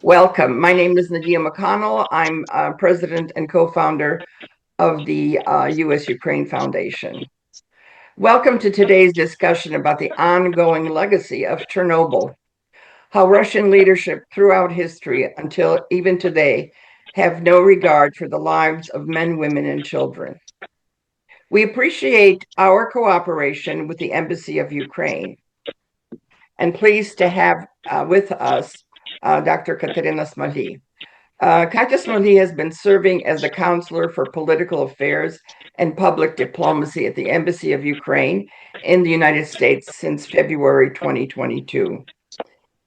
Welcome. My name is Nadia McConnell. I'm president and co-founder of the U.S. Ukraine Foundation. Welcome to today's discussion about the ongoing legacy of Chernobyl, how Russian leadership throughout history until even today have no regard for the lives of men, women, and children. We appreciate our cooperation with the Embassy of Ukraine and pleased to have with us Dr. Katerina Smali. Katya Smali has been serving as the counselor for political affairs and public diplomacy at the Embassy of Ukraine in the United States since February 2022.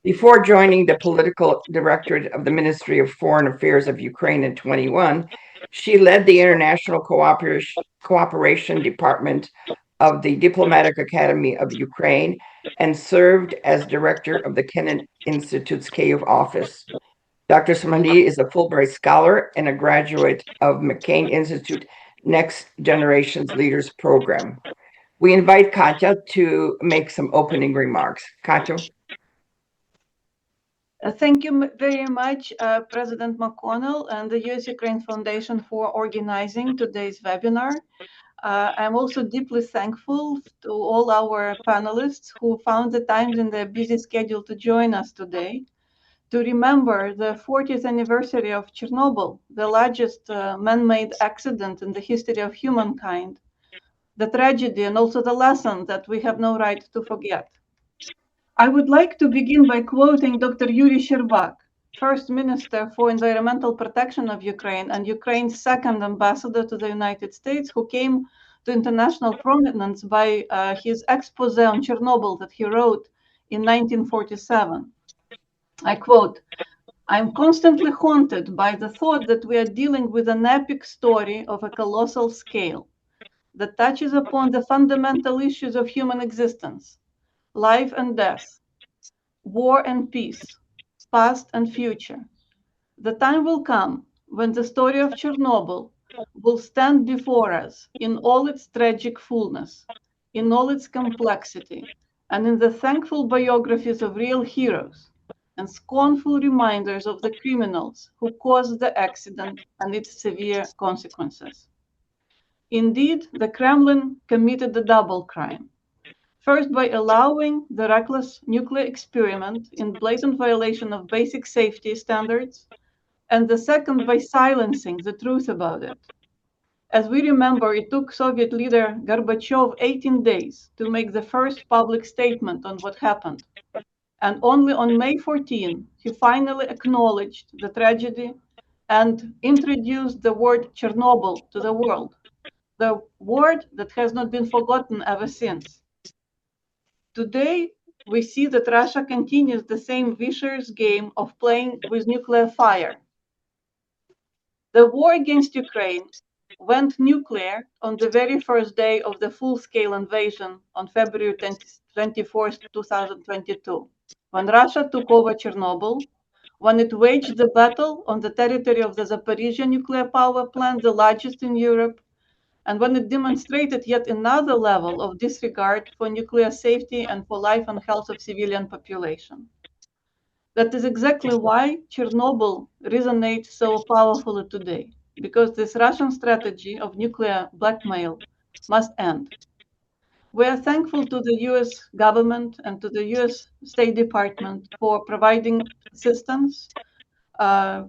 Before joining the political directorate of the Ministry of Foreign Affairs of Ukraine in 2021, she led the International Cooperation Department of the Diplomatic Academy of Ukraine and served as director of the Kennan Institute's Kyiv office. Dr. Smali is a Fulbright Scholar and a graduate of McCain Institute Next Generations Leaders Program. We invite Katya to make some opening remarks. Katya? Thank you very much, President McConnell and the U.S. Ukraine Foundation for organizing today's webinar. I'm also deeply thankful to all our panelists who found the time in their busy schedule to join us today to remember the 40th anniversary of Chernobyl, the largest man-made accident in the history of humankind, the tragedy and also the lesson that we have no right to forget. I would like to begin by quoting Dr. Yuri Shcherbak, First Minister for Environmental Protection of Ukraine and Ukraine's second ambassador to the United States, who came to international prominence by his expose on Chernobyl that he wrote in 1947. I quote, "I'm constantly haunted by the thought that we are dealing with an epic story of a colossal scale that touches upon the fundamental issues of human existence, life and death, war and peace, past and future. The time will come when the story of Chernobyl will stand before us in all its tragic fullness, in all its complexity, and in the thankful biographies of real heroes and scornful reminders of the criminals who caused the accident and its severe consequences. Indeed, the Kremlin committed a double crime. First, by allowing the reckless nuclear experiment in blatant violation of basic safety standards, and the second, by silencing the truth about it. As we remember, it took Soviet leader Gorbachev 18 days to make the first public statement on what happened. And only on May 14, he finally acknowledged the tragedy and introduced the word Chernobyl to the world, the word that has not been forgotten ever since. Today, we see that Russia continues the same vicious game of playing with nuclear fire. The war against Ukraine went nuclear on the very first day of the full-scale invasion on February 24, 2022, when Russia took over Chernobyl, when it waged the battle on the territory of the Zaporizhzhia Nuclear Power Plant, the largest in Europe, and when it demonstrated yet another level of disregard for nuclear safety and for life and health of civilian population. That is exactly why Chernobyl resonates so powerfully today, because this Russian strategy of nuclear blackmail must end. We are thankful to the US government and to the US State Department for providing assistance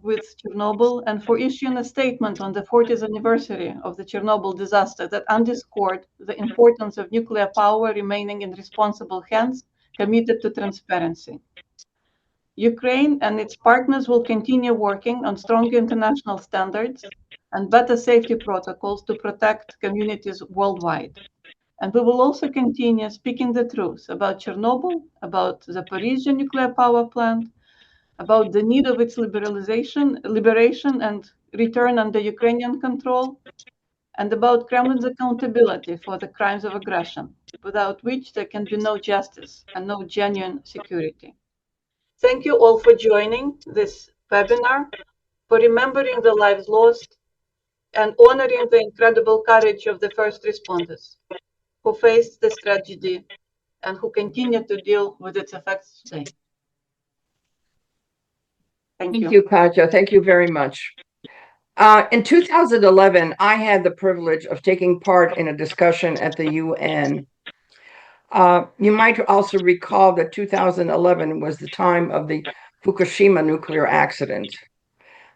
with Chernobyl and for issuing a statement on the 40th anniversary of the Chernobyl disaster that underscored the importance of nuclear power remaining in responsible hands committed to transparency. Ukraine and its partners will continue working on stronger international standards and better safety protocols to protect communities worldwide. And we will also continue speaking the truth about Chernobyl, about the Zaporizhzhia nuclear power plant, about the need of its liberation and return under Ukrainian control, and about Kremlin's accountability for the crimes of aggression, without which there can be no justice and no genuine security. Thank you all for joining this webinar, for remembering the lives lost, and honoring the incredible courage of the first responders who faced this tragedy and who continue to deal with its effects today. Thank Thank you. you, Katya. Thank you very much. In 2011, I had the privilege of taking part in a discussion at the UN. You might also recall that 2011 was the time of the Fukushima nuclear accident.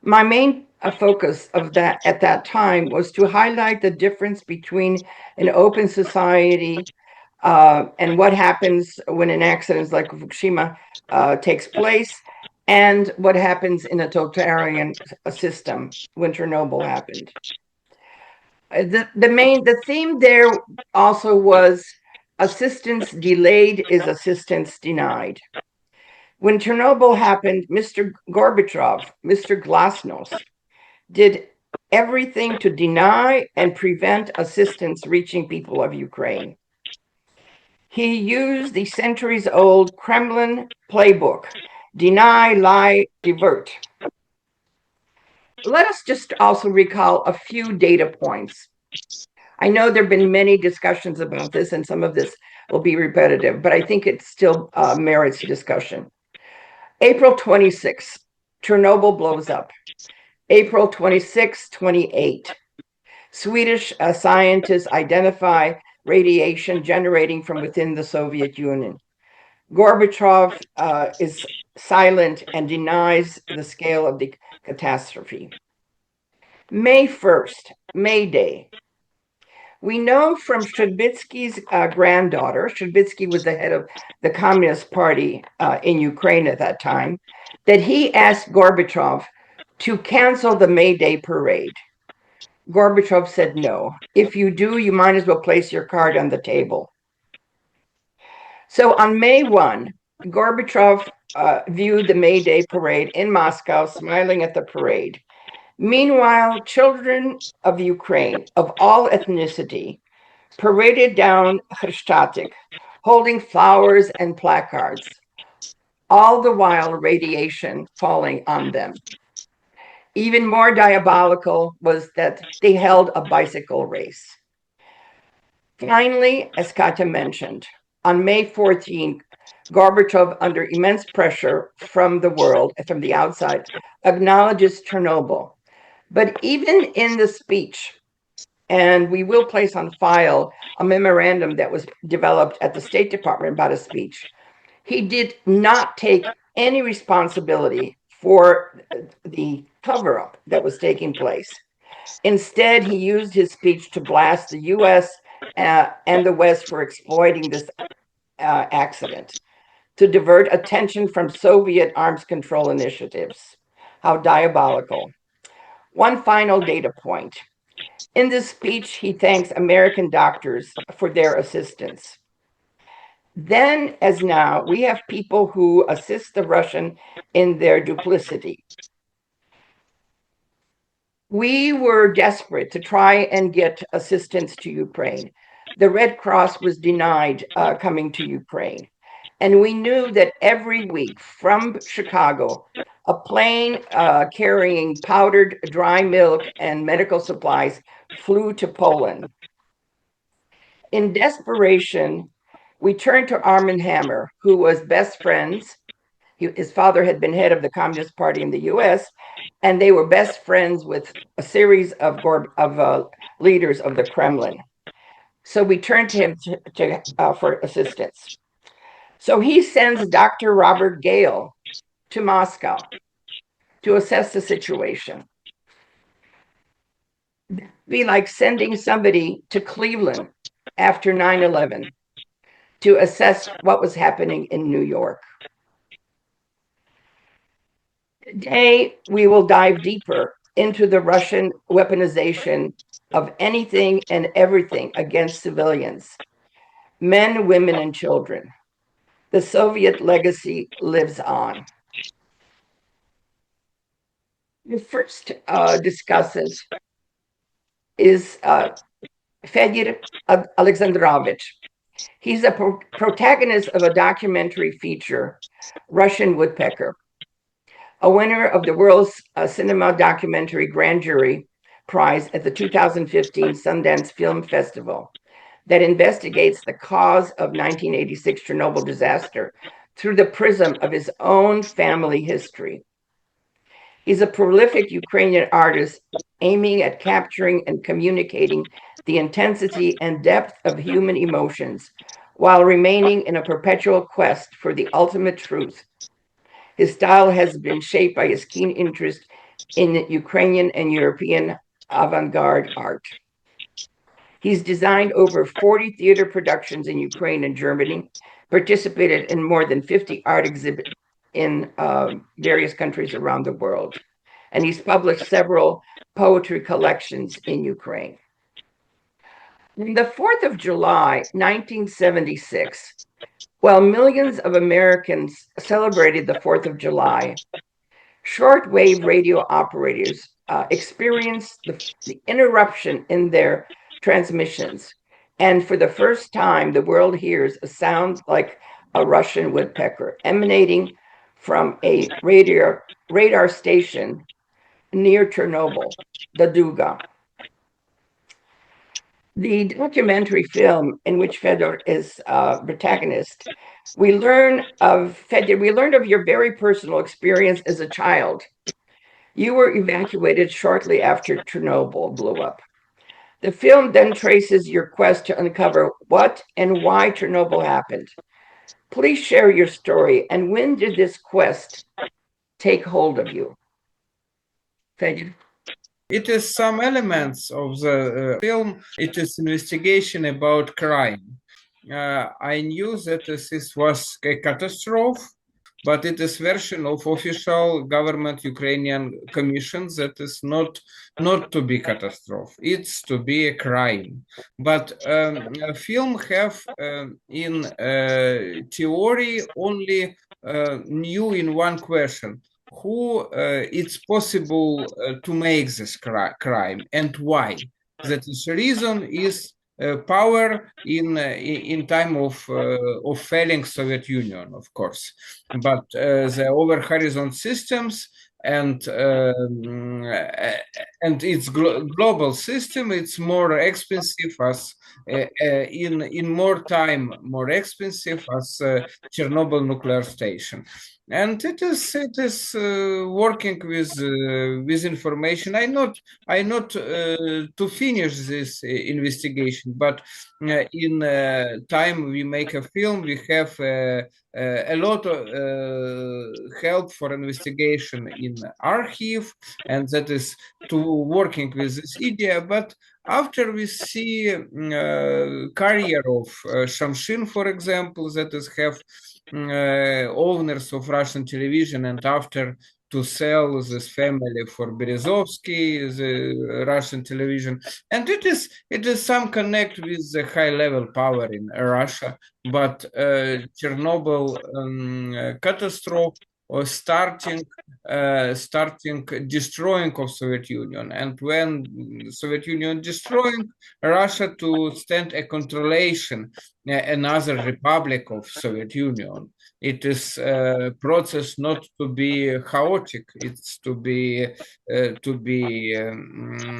My main focus of that at that time was to highlight the difference between an open society and what happens when an accident like Fukushima takes place, and what happens in a totalitarian system when Chernobyl happened. The theme there also was assistance delayed is assistance denied. When Chernobyl happened, Mr. Gorbachev, Mr. Glasnost, did everything to deny and prevent assistance reaching people of Ukraine. He used the centuries-old Kremlin playbook, deny, lie, divert. Let us just also recall a few data points. I know there have been many discussions about this, and some of this will be repetitive, but I think it still merits discussion. April 26th, Chernobyl blows up. April 26, 28. Swedish scientists identify radiation generating from within the Soviet Union. Gorbachev is silent and denies the scale of the catastrophe. May 1st, May Day. We know from Shcherbitsky's granddaughter, Shcherbitsky was the head of the Communist Party in Ukraine at that time, that he asked Gorbachev to cancel the May Day parade. Gorbachev said no. If you do, you might as well place your card on the table. So on May 1, Gorbachev viewed the May Day parade in Moscow, smiling at the parade. Meanwhile, children of Ukraine of all ethnicity paraded down Khreshchatyk, holding flowers and placards, all the while radiation falling on them. Even more diabolical was that they held a bicycle race. Finally, as Katya mentioned, on May 14th, Gorbachev, under immense pressure from the world, from the outside, acknowledges Chernobyl. But even in the speech, and we will place on file a memorandum that was developed at the State Department about a speech, he did not take any responsibility for the cover-up that was taking place. Instead, he used his speech to blast the U.S. And the West for exploiting this accident, to divert attention from Soviet arms control initiatives. How diabolical. One final data point. In this speech, he thanks American doctors for their assistance. Then, as now, we have people who assist the Russian in their duplicity. We were desperate to try and get assistance to Ukraine. The Red Cross was denied coming to Ukraine. And we knew that every week from Chicago, a plane carrying powdered dry milk and medical supplies flew to Poland. In desperation, we turned to Armand Hammer, who was best friends. His father had been head of the Communist Party in the U.S., and they were best friends with a series of leaders of the Kremlin. So we turned to him for assistance. So he sends Dr. Robert Gale to Moscow to assess the situation. It'd be like sending somebody to Cleveland after 9/11 to assess what was happening in New York. Today, we will dive deeper into the Russian weaponization of anything and everything against civilians, men, women, and children. The Soviet legacy lives on. The first discussant is Fedor Alexandrovich. He's a protagonist of a documentary feature, Russian Woodpecker, a winner of the World's Cinema Documentary Grand Jury Prize at the 2015 Sundance Film Festival that investigates the cause of 1986 Chernobyl disaster through the prism of his own family history. He's a prolific Ukrainian artist aiming at capturing and communicating the intensity and depth of human emotions while remaining in a perpetual quest for the ultimate truth. His style has been shaped by his keen interest in Ukrainian and European avant-garde art. He's designed over 40 theater productions in Ukraine and Germany, participated in more than 50 art exhibits in various countries around the world, and he's published several poetry collections in Ukraine. On the 4th of July, 1976, while millions of Americans celebrated the 4th of July, shortwave radio operators experienced the interruption in their transmissions. And for the first time, the world hears a sound like a Russian woodpecker emanating from a radar station near Chernobyl, the Duga. The documentary film in which Fedor is protagonist, we learned of your very personal experience as a child. You were evacuated shortly after Chernobyl blew up. The film then traces your quest to uncover what and why Chernobyl happened. Please share your story, and when did this quest take hold of you? Fedor? It is some elements of the film. It is investigation about crime. I knew that this was a catastrophe, but it is version of official government Ukrainian commission that is not to be catastrophe. It's to be a crime. But a film have in theory only new in one question. Who it's possible to make this crime and why? That is reason is power in time of failing Soviet Union, of course, but the over horizon systems and its global system, it's more expensive as in more time more expensive as Chernobyl nuclear station. And it is working with information. I not to finish this investigation, but in time we make a film, we have a lot of help for investigation in archive, and that is to working with this idea. But after we see career of Shamshin, for example, that is have owners of Russian television, and after to sell this family for Berezovsky, the Russian television, and it is some connect with the high level power in Russia, but Chernobyl catastrophe or starting destroying of Soviet Union, and when Soviet Union destroying, Russia to stand a controlation another republic of Soviet Union. It is a process not to be chaotic. It's to be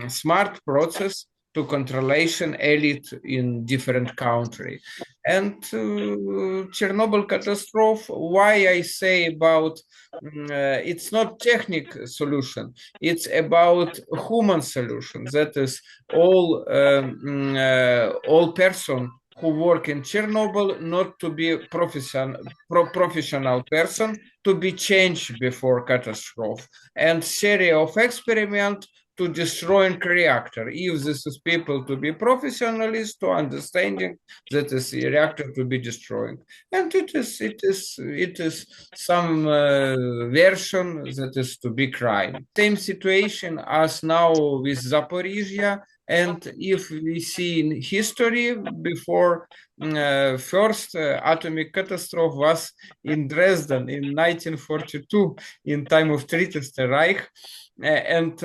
smart process to controlation elite in different country. And Chernobyl catastrophe, why I say about it's not technical solution, it's about human solution. That is all person who work in Chernobyl not to be professional person, to be changed before catastrophe, and series of experiment to destroying reactor. If this is people to be professionalists, to understanding that is a reactor to be destroying, and it is some version that is to be crime. Same situation as now with Zaporizhzhia. And if we see in history, before first atomic catastrophe was in Dresden in 1942, in time of Treatise Reich, and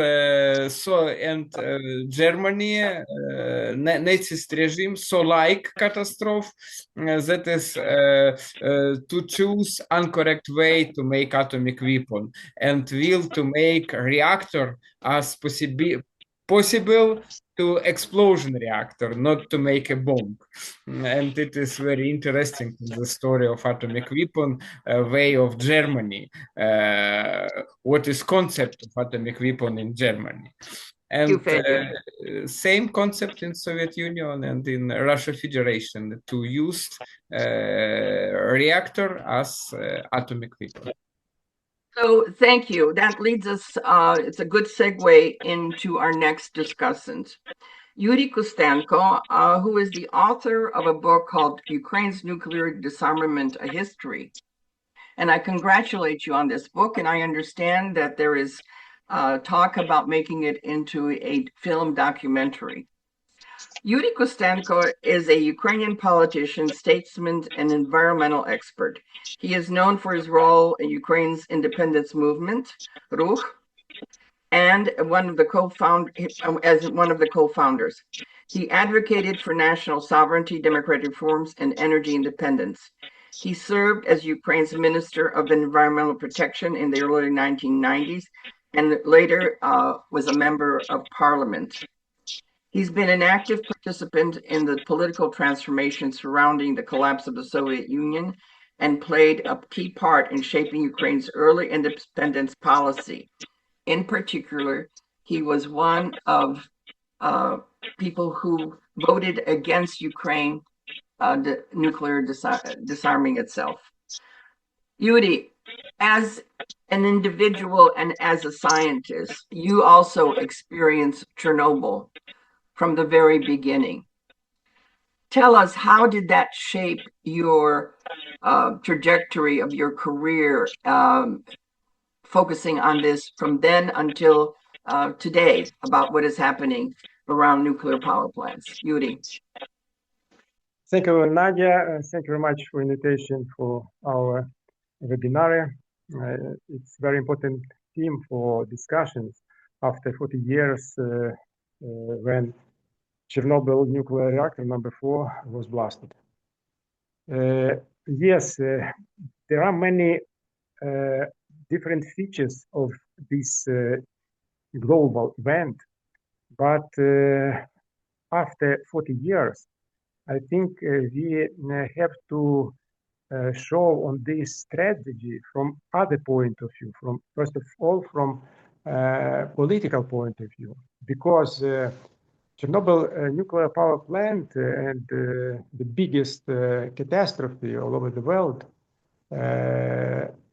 Germany, Nazi regime, so like catastrophe, that is to choose incorrect way to make atomic weapon, and will to make reactor as possible to explosion reactor, not to make a bomb. And it is very interesting in the story of atomic weapon, way of Germany. What is concept of atomic weapon in Germany? And same concept in Soviet Union and in Russia Federation to use reactor as atomic weapon. So thank you. That leads us, it's a good segue into our next discussant. Yuri Kostenko, who is the author of a book called Ukraine's Nuclear Disarmament, A History. And I congratulate you on this book, and I understand that there is talk about making it into a film documentary. Yuri Kostenko is a Ukrainian politician, statesman, and environmental expert. He is known for his role in Ukraine's independence movement, Ruch, and as one of the co-founders. He advocated for national sovereignty, democratic reforms, and energy independence. He served as Ukraine's Minister of Environmental Protection in the early 1990s and later was a member of parliament. He's been an active participant in the political transformation surrounding the collapse of the Soviet Union and played a key part in shaping Ukraine's early independence policy. In particular, he was one of people who voted against Ukraine the nuclear disarming itself. Yuri, as an individual and as a scientist, you also experienced Chernobyl from the very beginning. Tell us, how did that shape your trajectory of your career, focusing on this from then until today about what is happening around nuclear power plants? Yuri. Thank you, Nadia. Thank you very much for invitation for our webinar. It's a very important theme for discussions after 40 years when Chernobyl nuclear reactor number 4 was blasted. Yes, there are many different features of this global event, but after 40 years, I think we have to show on this strategy from other point of view, from first of all from political point of view, because Chernobyl nuclear power plant and the biggest catastrophe all over the world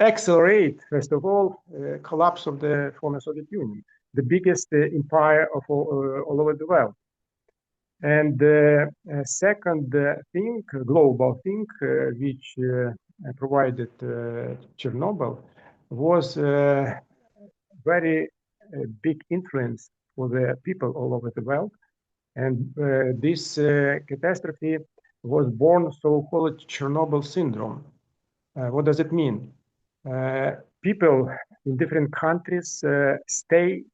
accelerate, first of all, collapse of the former Soviet Union, the biggest empire of all over the world. And second thing, global thing, which provided Chernobyl was very big influence for the people all over the world. And this catastrophe was born so-called Chernobyl syndrome. What does it mean? People in different countries stay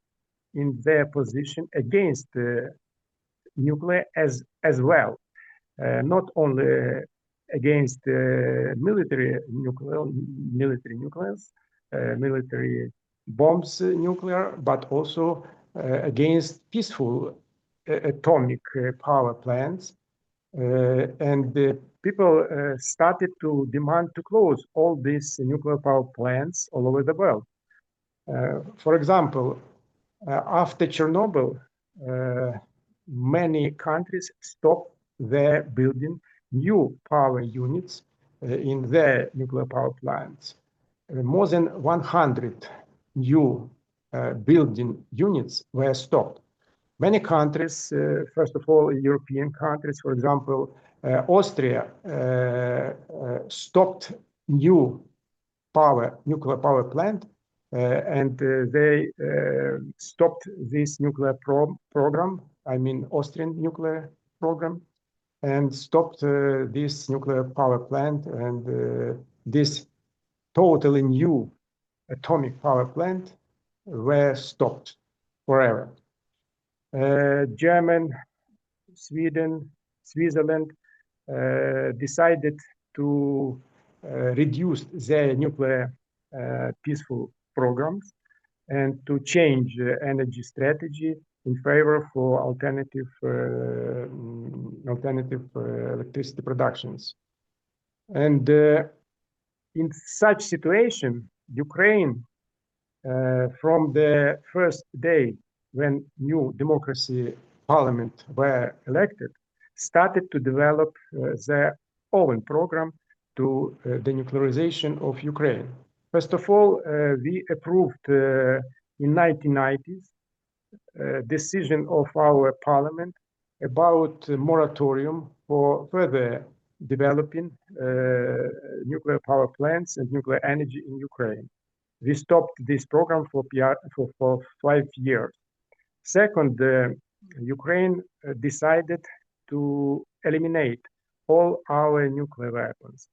in their position against nuclear as well, not only against military bombs nuclear, but also against peaceful atomic power plants. And people started to demand to close all these nuclear power plants all over the world. For example, after Chernobyl, many countries stopped their building new power units in their nuclear power plants. More than 100 new building units were stopped. Many countries, first of all, European countries, for example, Austria, stopped new nuclear power plant, and they stopped this nuclear program, I mean Austrian nuclear program, and stopped this nuclear power plant, and this totally new atomic power plant were stopped forever. Germany, Sweden, Switzerland decided to reduce their nuclear peaceful programs and to change energy strategy in favor for alternative electricity productions. And in such situation, Ukraine, from the first day when new democracy parliament were elected, started to develop their own program to denuclearization of Ukraine. First of all, we approved in 1990s decision of our parliament about a moratorium for further developing nuclear power plants and nuclear energy in Ukraine. We stopped this program for 5 years. Second, Ukraine decided to eliminate all our nuclear weapons.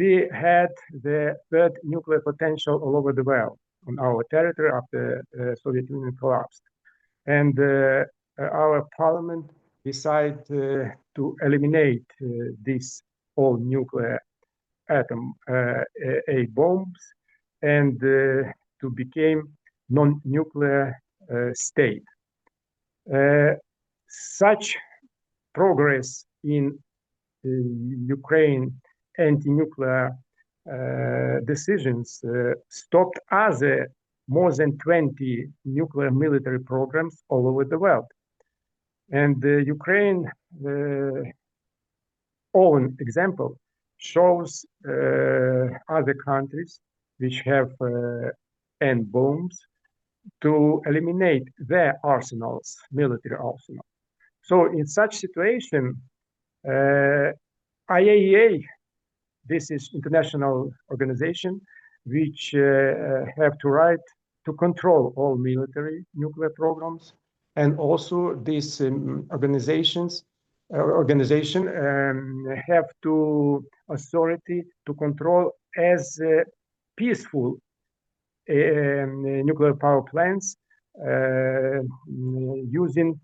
We had the third nuclear potential all over the world on our territory after the Soviet Union collapsed. And our parliament decided to eliminate these all nuclear atom bombs and to become non-nuclear state. Such progress in Ukraine anti-nuclear decisions stopped other more than 20 nuclear military programs all over the world. And Ukraine own example shows other countries which have end bombs to eliminate their arsenals, military arsenals. So in such situation, IAEA, this is international organization which have to right to control all military nuclear programs, and also these organization have to authority to control as peaceful nuclear power plants using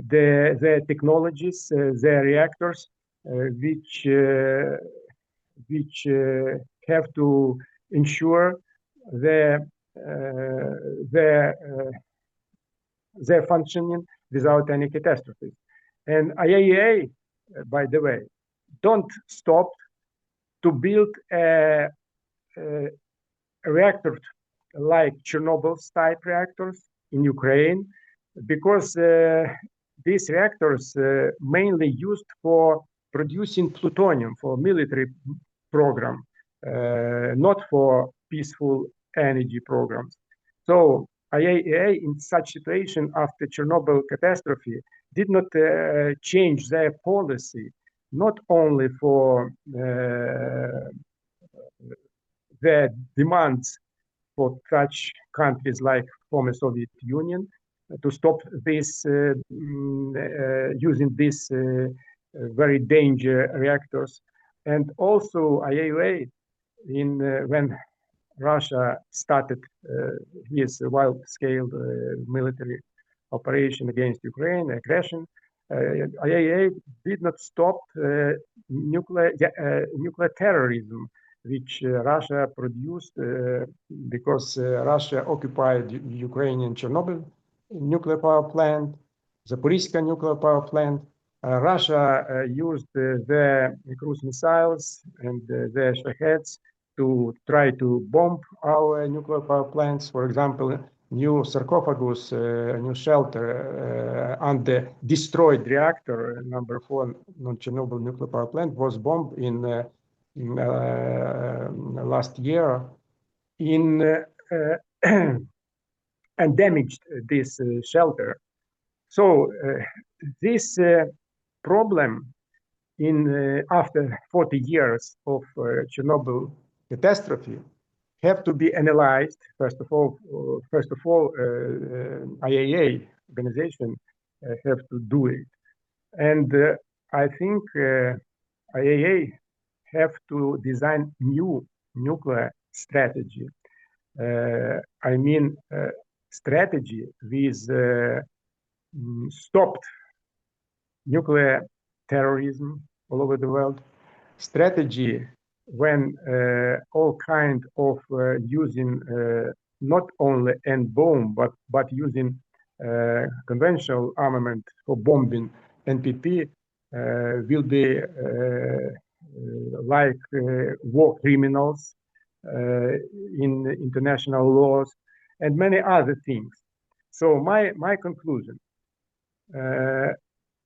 the technologies, the reactors, which have to ensure their functioning without any catastrophes. And IAEA, by the way, don't stop to build a reactor like Chernobyl's type reactors in Ukraine, because these reactors mainly used for producing plutonium for military program, not for peaceful energy programs. So IAEA in such situation after Chernobyl catastrophe did not change their policy, not only for their demands for such countries like former Soviet Union to stop this using these very dangerous reactors, and also IAEA in when Russia started his wild-scale military operation against Ukraine, aggression. IAEA did not stop nuclear terrorism, which Russia produced because Russia occupied Ukrainian Chernobyl nuclear power plant, Zaporizhzhia nuclear power plant. Russia used their cruise missiles and their Shaheds to try to bomb our nuclear power plants. For example, new sarcophagus, new shelter on the destroyed reactor number 4 non-Chernobyl nuclear power plant was bombed in last year and damaged this shelter. So this problem in after 40 years of Chernobyl catastrophe have to be analyzed. First of all, IAEA organization have to do it, and I think IAEA have to design new nuclear strategy. I mean, strategy with stopped nuclear terrorism all over the world, strategy when all kind of using not only end bomb but using conventional armament for bombing NPP will be like war criminals in international laws and many other things. So my conclusion,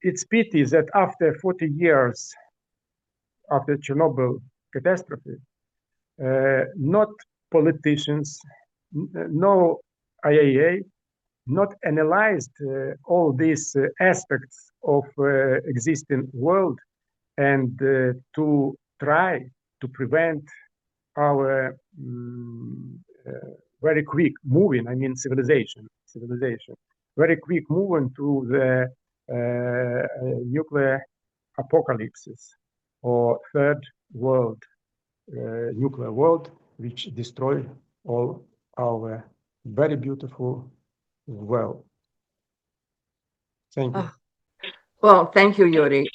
it's pity that after 40 years after Chernobyl catastrophe, not politicians, no IAEA, not analyzed all these aspects of existing world and to try to prevent our very quick moving, I mean civilization, very quick moving to the nuclear apocalypses or third world, nuclear world, which destroy all our very beautiful world. Thank you. Well, thank you, Yuri.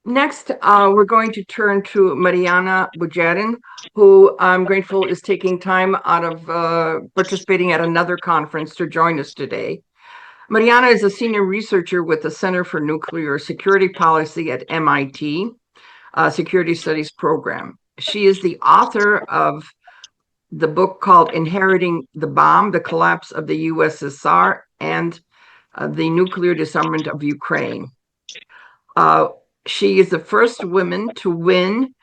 Next, we're going to turn to Mariana Bujarin, who I'm grateful is taking time out of participating at another conference to join us today. Mariana is a senior researcher with the Center for Nuclear Security Policy at MIT Security Studies Program. She is the author of the book called Inheriting the Bomb, The Collapse of the USSR and the Nuclear Disarmament of Ukraine. She is the first woman to win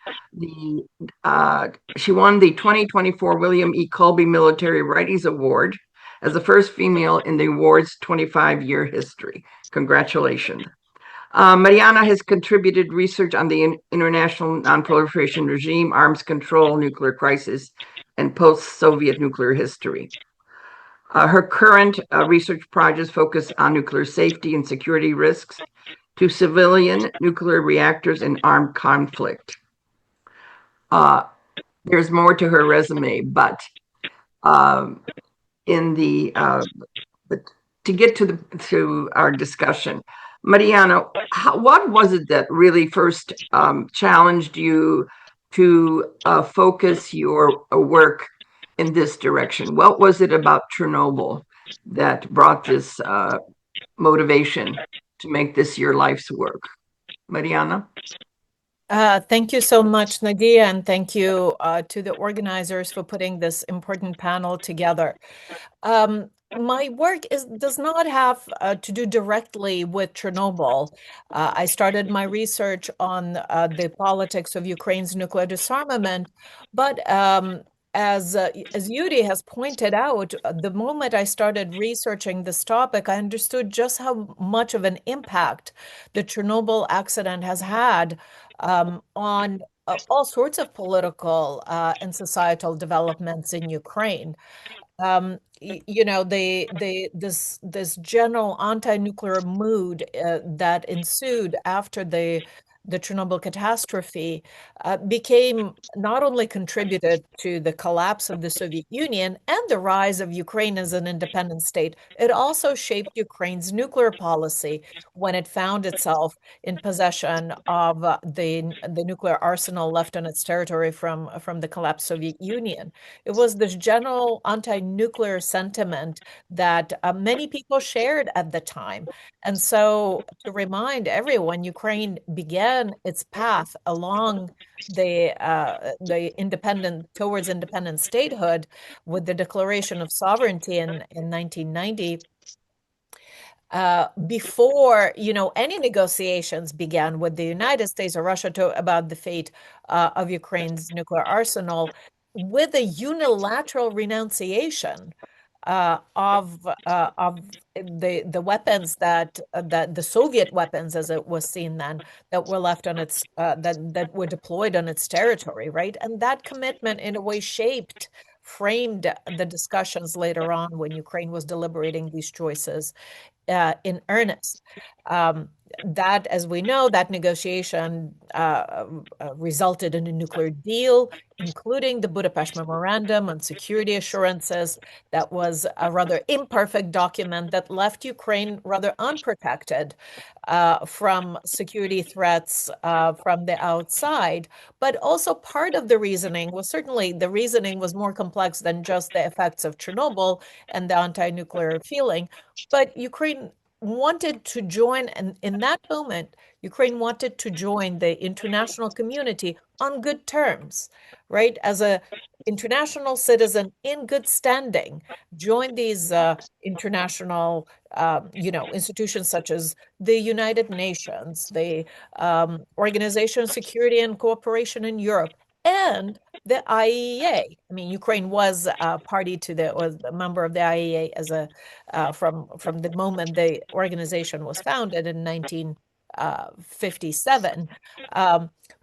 she won the 2024 William E. Colby Military Writings Award as the first female in the award's 25-year history. Congratulations. Mariana has contributed research on the international nonproliferation regime, arms control, nuclear crisis, and post-Soviet nuclear history. Her current research projects focus on nuclear safety and security risks to civilian nuclear reactors and armed conflict. There's more to her resume, but to get to our discussion, Mariana, what was it that really first challenged you to focus your work in this direction? What was it about Chernobyl that brought this motivation to make this your life's work? Mariana? Thank you so much, Nadia, and thank you to the organizers for putting this important panel together. My work does not have to do directly with Chernobyl. I started my research on the politics of Ukraine's nuclear disarmament, but as Yuri has pointed out, the moment I started researching this topic, I understood just how much of an impact the Chernobyl accident has had on all sorts of political and societal developments in Ukraine. This general anti-nuclear mood that ensued after the Chernobyl catastrophe became not only contributed to the collapse of the Soviet Union and the rise of Ukraine as an independent state, it also shaped Ukraine's nuclear policy when it found itself in possession of the nuclear arsenal left on its territory from the collapsed Soviet Union. It was this general anti-nuclear sentiment that many people shared at the time. And so, to remind everyone, Ukraine began its path along the towards independent statehood with the declaration of sovereignty in 1990. Before any negotiations began with the United States or Russia about the fate of Ukraine's nuclear arsenal, with a unilateral renunciation of the weapons that the Soviet weapons, as it was seen then, that were left on its that were deployed on its territory, right? And that commitment, in a way, framed the discussions later on when Ukraine was deliberating these choices in earnest. That, as we know, that negotiation resulted in a nuclear deal, including the Budapest Memorandum on Security Assurances. That was a rather imperfect document that left Ukraine rather unprotected from security threats from the outside. But also part of the reasoning was certainly the reasoning was more complex than just the effects of Chernobyl and the anti-nuclear feeling. But Ukraine wanted to join, and in that moment, Ukraine wanted to join the international community on good terms, right? As a international citizen in good standing, join these international, institutions such as the United Nations, the Organization of Security and Cooperation in Europe, and the IEA. I mean, Ukraine was a party to was a member of the IEA as a from the moment the organization was founded in 1957.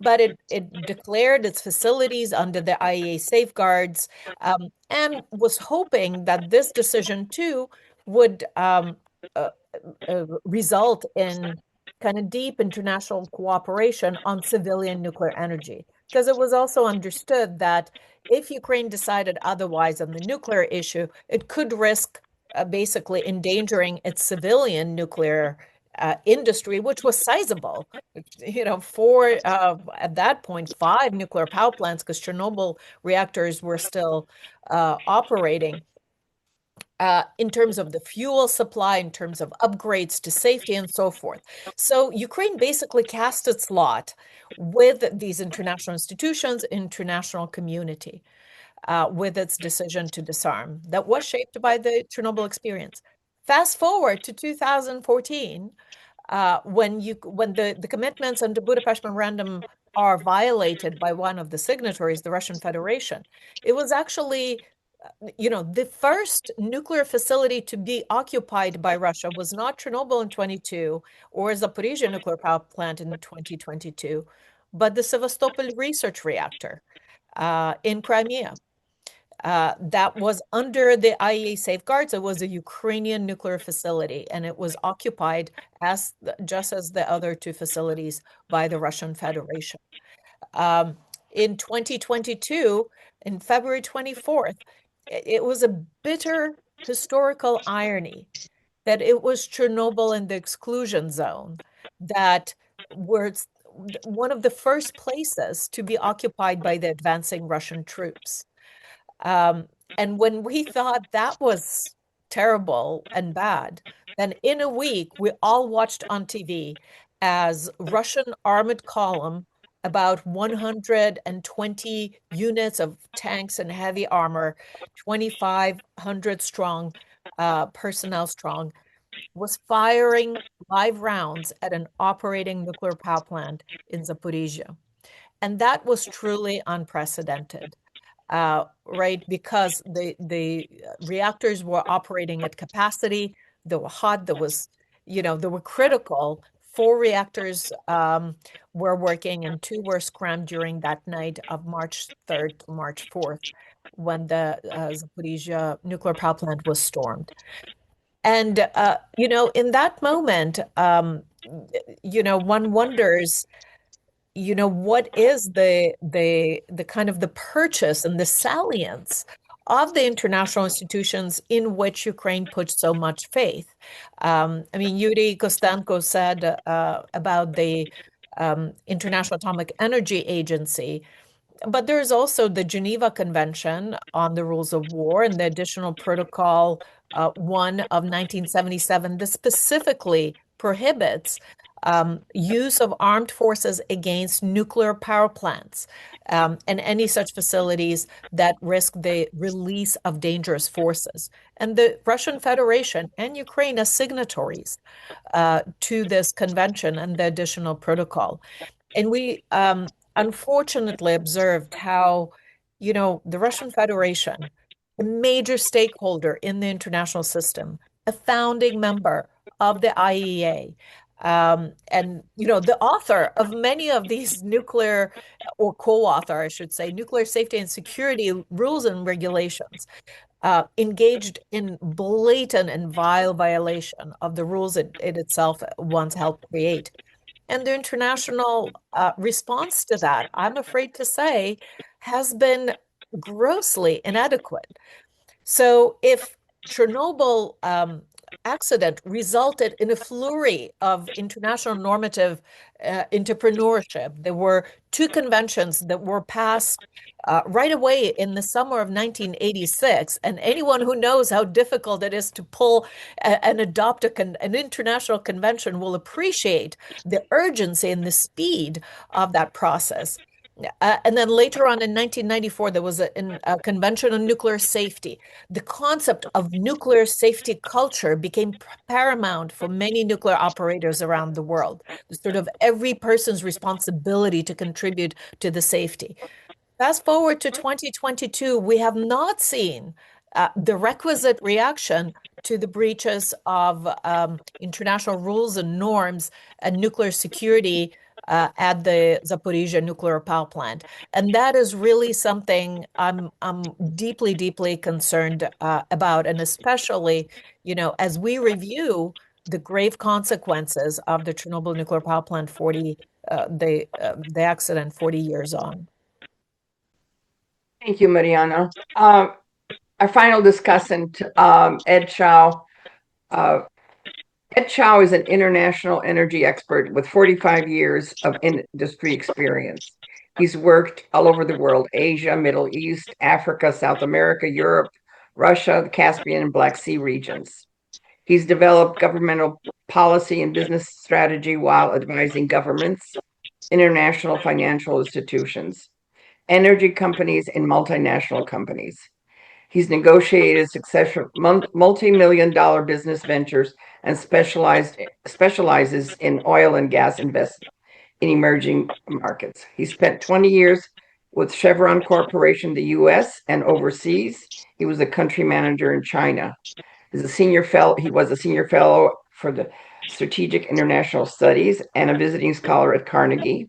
But it declared its facilities under the IEA safeguards, and was hoping that this decision too would uh, result in kind of deep international cooperation on civilian nuclear energy. Because it was also understood that if Ukraine decided otherwise on the nuclear issue, it could risk basically endangering its civilian nuclear industry, which was sizable. For at that point, 5 nuclear power plants, because Chernobyl reactors were still operating. In terms of the fuel supply, in terms of upgrades to safety and so forth. So Ukraine basically cast its lot with these international institutions, international community, with its decision to disarm that was shaped by the Chernobyl experience. Fast forward to 2014, when the commitments under Budapest Memorandum are violated by one of the signatories, the Russian Federation. It was actually the first nuclear facility to be occupied by Russia was not Chernobyl in 22 or Zaporizhzhia Nuclear Power Plant in 2022, but the Sevastopol research reactor in Crimea. That was under the IAEA safeguards. It was a Ukrainian nuclear facility, and it was occupied just as the other two facilities by the Russian Federation. In 2022, in February 24th, it was a bitter historical irony that it was Chernobyl and the exclusion zone that were one of the first places to be occupied by the advancing Russian troops. And when we thought that was terrible and bad, then in a week, we all watched on TV as Russian armored column, about 120 units of tanks and heavy armor, 2,500 strong, personnel strong, was firing live rounds at an operating nuclear power plant in Zaporizhzhia. And that was truly unprecedented. Right? Because the reactors were operating at capacity. They were hot. They were critical. 4 reactors were working, and 2 were scrammed during that night of March 3rd to March 4th, when the Zaporizhzhia nuclear power plant was stormed. And in that moment, one wonders, what is the kind of the purchase and the salience of the international institutions in which Ukraine puts so much faith. I mean, Yuri Kostenko said about the International Atomic Energy Agency, but there's also the Geneva Convention on the Rules of War and the Additional Protocol 1 of 1977 that specifically prohibits use of armed forces against nuclear power plants and any such facilities that risk the release of dangerous forces. And the Russian Federation and Ukraine are signatories to this convention and the additional protocol. And we unfortunately observed how, the Russian Federation, a major stakeholder in the international system, a founding member of the IEA, and the author of many of these nuclear, or co-author, I should say, nuclear safety and security rules and regulations, engaged in blatant and vile violation of the rules it itself once helped create. And the international response to that, I'm afraid to say, has been grossly inadequate. So if Chernobyl accident resulted in a flurry of international normative entrepreneurship, there were two conventions that were passed right away in the summer of 1986. And anyone who knows how difficult it is to pull and adopt an international convention will appreciate the urgency and the speed of that process. And then later on in 1994, there was a convention on nuclear safety. The concept of nuclear safety culture became paramount for many nuclear operators around the world. The sort of every person's responsibility to contribute to the safety. Fast forward to 2022, we have not seen the requisite reaction to the breaches of international rules and norms and nuclear security at the Zaporizhzhia Nuclear Power Plant. And that is really something I'm deeply, deeply concerned about. And especially, as we review the grave consequences of the Chernobyl nuclear power plant the accident 40 years on. Thank you, Mariana. Our final discussant, Ed Chow. Uh, Ed Chow is an international energy expert with 45 years of industry experience. He's worked all over the world: Asia, Middle East, Africa, South America, Europe, Russia, the Caspian, and Black Sea regions. He's developed governmental policy and business strategy while advising governments, international financial institutions, energy companies, and multinational companies. He's negotiated successful multi-million-dollar business ventures and specializes in oil and gas investment in emerging markets. He spent 20 years with Chevron Corporation, the U.S., and overseas. He was a country manager in China. He was a senior fellow for the Strategic International Studies and a visiting scholar at Carnegie.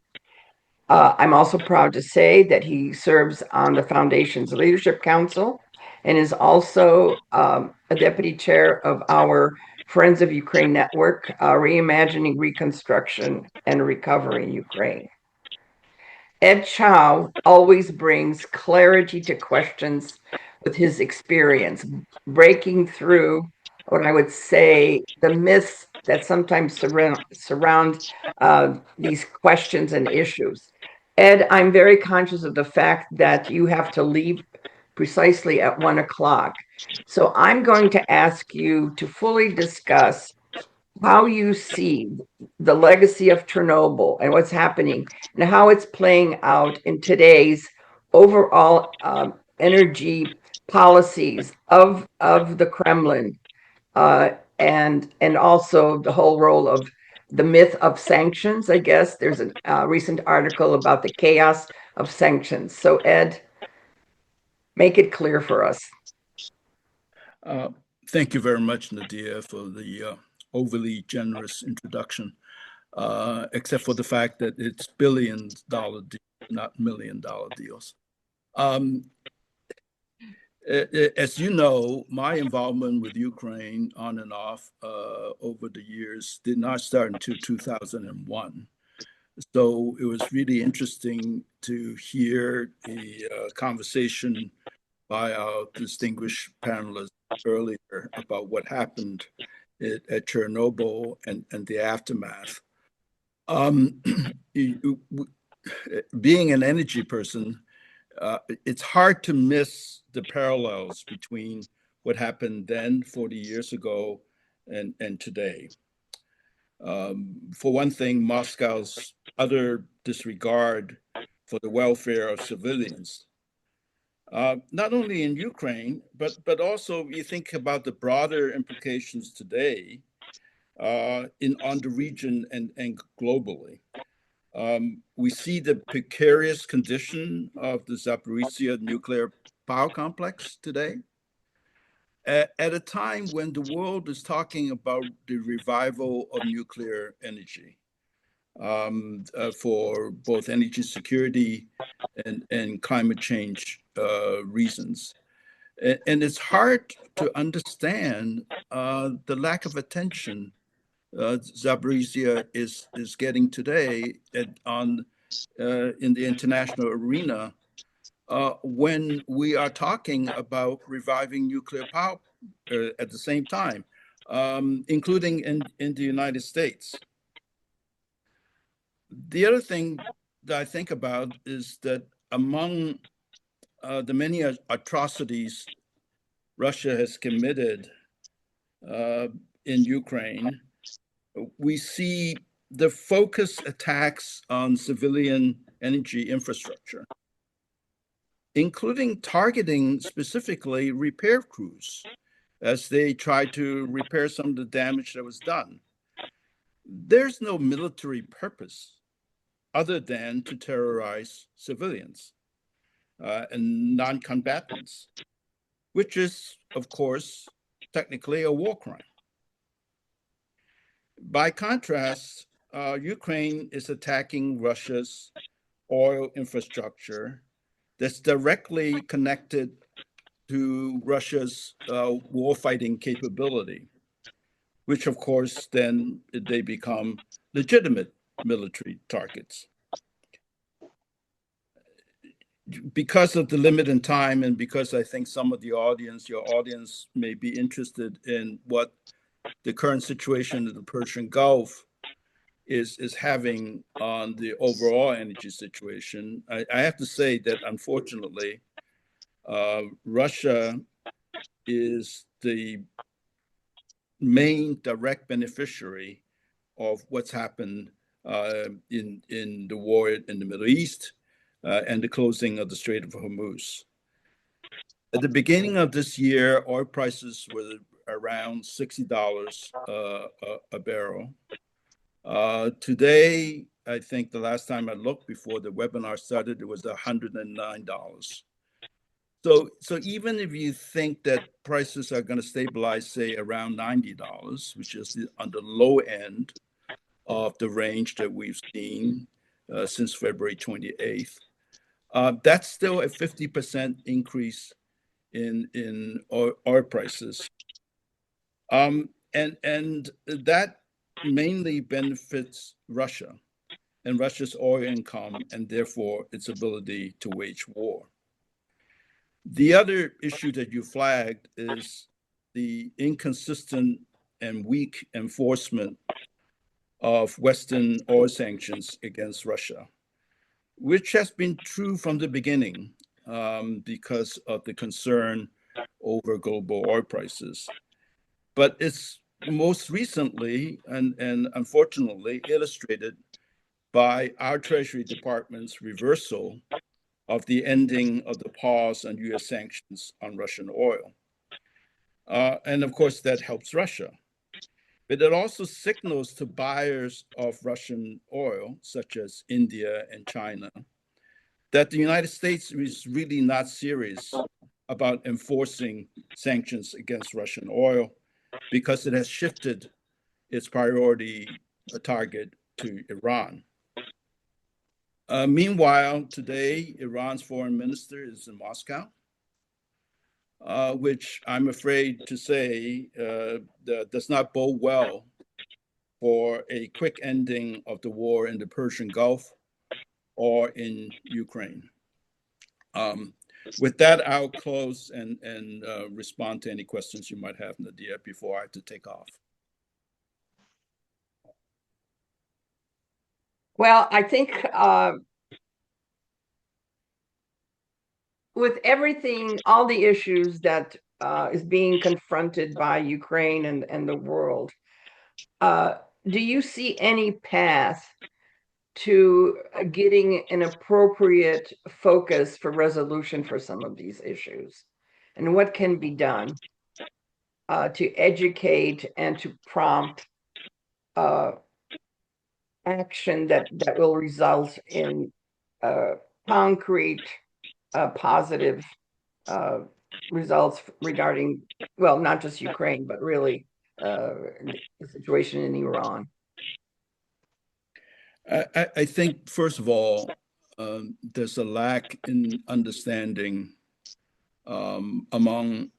I'm also proud to say that he serves on the Foundation's Leadership Council and is also a deputy chair of our Friends of Ukraine network, Reimagining Reconstruction and Recovery in Ukraine. Ed Chow always brings clarity to questions with his experience, breaking through what I would say the myths that sometimes surround these questions and issues. Ed, I'm very conscious of the fact that you have to leave precisely at 1 o'clock. So I'm going to ask you to fully discuss how you see the legacy of Chernobyl and what's happening and how it's playing out in today's overall energy policies of the Kremlin, and also the whole role of the myth of sanctions. I guess there's a recent article about the chaos of sanctions. So Ed, make it clear for us. Thank you very much, Nadia, for the overly generous introduction, except for the fact that it's billion-dollar deals, not million-dollar deals. As you know, my involvement with Ukraine on and off over the years did not start until 2001. So it was really interesting to hear the conversation by our distinguished panelists earlier about what happened at Chernobyl and the aftermath. Being an energy person, it's hard to miss the parallels between what happened then 40 years ago and today. For one thing, Moscow's utter disregard for the welfare of civilians, not only in Ukraine, but also you think about the broader implications today on the region and globally. We see the precarious condition of the Zaporizhzhia nuclear power complex today, at a time when the world is talking about the revival of nuclear energy for both energy security and climate change reasons. And it's hard to understand the lack of attention Zaporizhzhia is getting today in the international arena when we are talking about reviving nuclear power at the same time, including in the United States. The other thing that I think about is that among the many atrocities Russia has committed in Ukraine, we see the focus attacks on civilian energy infrastructure, including targeting specifically repair crews as they try to repair some of the damage that was done. There's no military purpose other than to terrorize civilians and non-combatants, which is, of course, technically a war crime. By contrast, Ukraine is attacking Russia's oil infrastructure that's directly connected to Russia's warfighting capability, which of course then they become legitimate military targets. Because of the limit in time, and because I think some of your audience may be interested in what the current situation in the Persian Gulf is having on the overall energy situation, I have to say that unfortunately, Russia is the main direct beneficiary of what's happened in the war in the Middle East and the closing of the Strait of Hormuz. At the beginning of this year, oil prices were around $60 a barrel. Today, I think the last time I looked before the webinar started, it was $109. So even if you think that prices are going to stabilize, say, around $90, which is on the low end of the range that we've seen since February 28th, that's still a 50% increase in oil prices. And that mainly benefits Russia and Russia's oil income and therefore its ability to wage war. The other issue that you flagged is the inconsistent and weak enforcement of Western oil sanctions against Russia, which has been true from the beginning because of the concern over global oil prices. But it's most recently and unfortunately illustrated by our Treasury Department's reversal of the ending of the pause on U.S. sanctions on Russian oil. And of course, that helps Russia. But it also signals to buyers of Russian oil, such as India and China, that the United States is really not serious about enforcing sanctions against Russian oil because it has shifted its priority target to Iran. Meanwhile, today, Iran's foreign minister is in Moscow, which I'm afraid to say does not bode well for a quick ending of the war in the Persian Gulf or in Ukraine. With that, I'll close and respond to any questions you might have, Nadia, before I have to take off. Well, I think with everything, all the issues that is being confronted by Ukraine and the world, do you see any path to getting an appropriate focus for resolution for some of these issues? And what can be done to educate and to prompt action that will result in concrete, positive results regarding, well, not just Ukraine, but really the situation in Iran? I think, first of all, there's a lack in understanding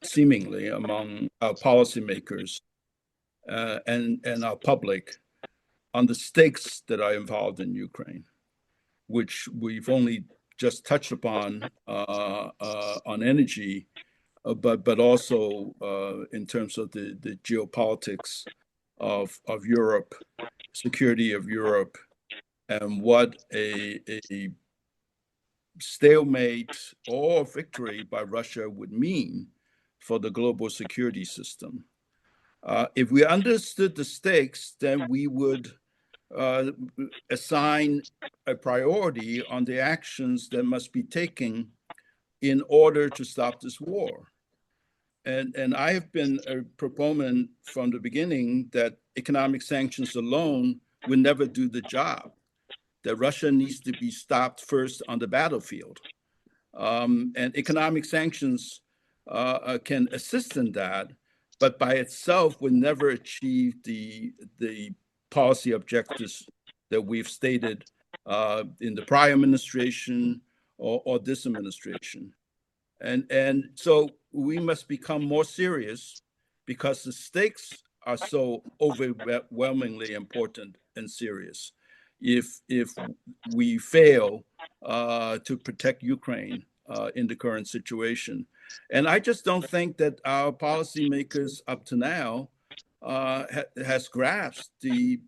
seemingly among our policymakers and our public on the stakes that are involved in Ukraine, which we've only just touched upon on energy, but also in terms of the geopolitics of Europe, security of Europe, and what a stalemate or victory by Russia would mean for the global security system. If we understood the stakes, then we would assign a priority on the actions that must be taken in order to stop this war. And I have been a proponent from the beginning that economic sanctions alone will never do the job, that Russia needs to be stopped first on the battlefield. And economic sanctions can assist in that, but by itself would never achieve the policy objectives that we've stated in the prior administration or this administration. And so we must become more serious because the stakes are so overwhelmingly important and serious. If we fail to protect Ukraine in the current situation, and I just don't think that our policymakers up to now has grasped the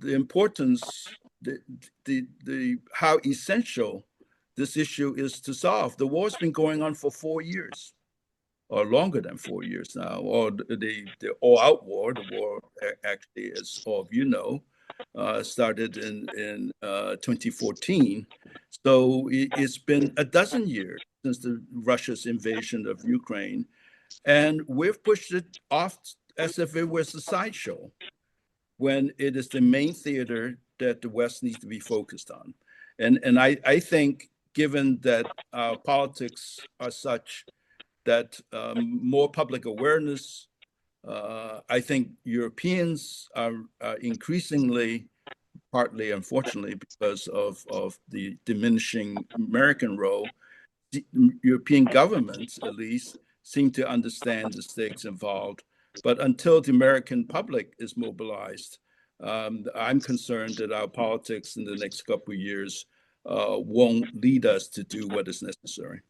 importance, the how essential this issue is to solve. The war's been going on for 4 years, or longer than 4 years now, or the all-out war. The war actually, as all of you know, started in 2014. So it's been a dozen years since Russia's invasion of Ukraine, and we've pushed it off as if it was a sideshow, when it is the main theater that the West needs to be focused on. And I think, given that our politics are such that more public awareness, I think Europeans are increasingly, partly unfortunately because of the diminishing American role, the European governments at least seem to understand the stakes involved. But until the American public is mobilized, I'm concerned that our politics in the next couple of years won't lead us to do what is necessary.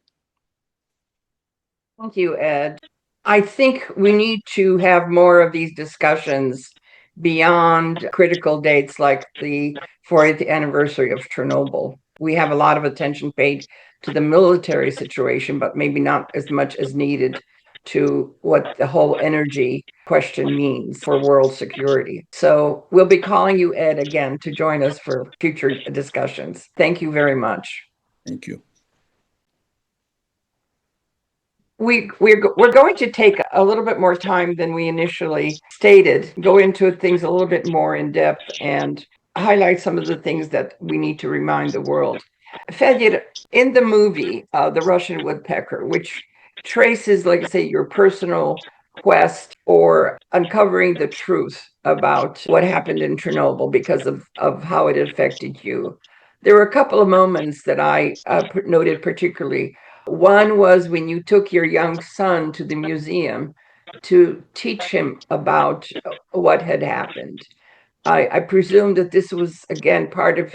Thank you, Ed. I think we need to have more of these discussions beyond critical dates like the 40th anniversary of Chernobyl. We have a lot of attention paid to the military situation, but maybe not as much as needed to what the whole energy question means for world security. So we'll be calling you, Ed, again to join us for future discussions. Thank you very much. Thank you. We're going to take a little bit more time than we initially stated, go into things a little bit more in depth and highlight some of the things that we need to remind the world. Fedor, in the movie, The Russian Woodpecker, which traces, like I say, your personal quest for uncovering the truth about what happened in Chernobyl because of how it affected you. There were a couple of moments that I noted particularly. One was when you took your young son to the museum to teach him about what had happened. I presume that this was, again, part of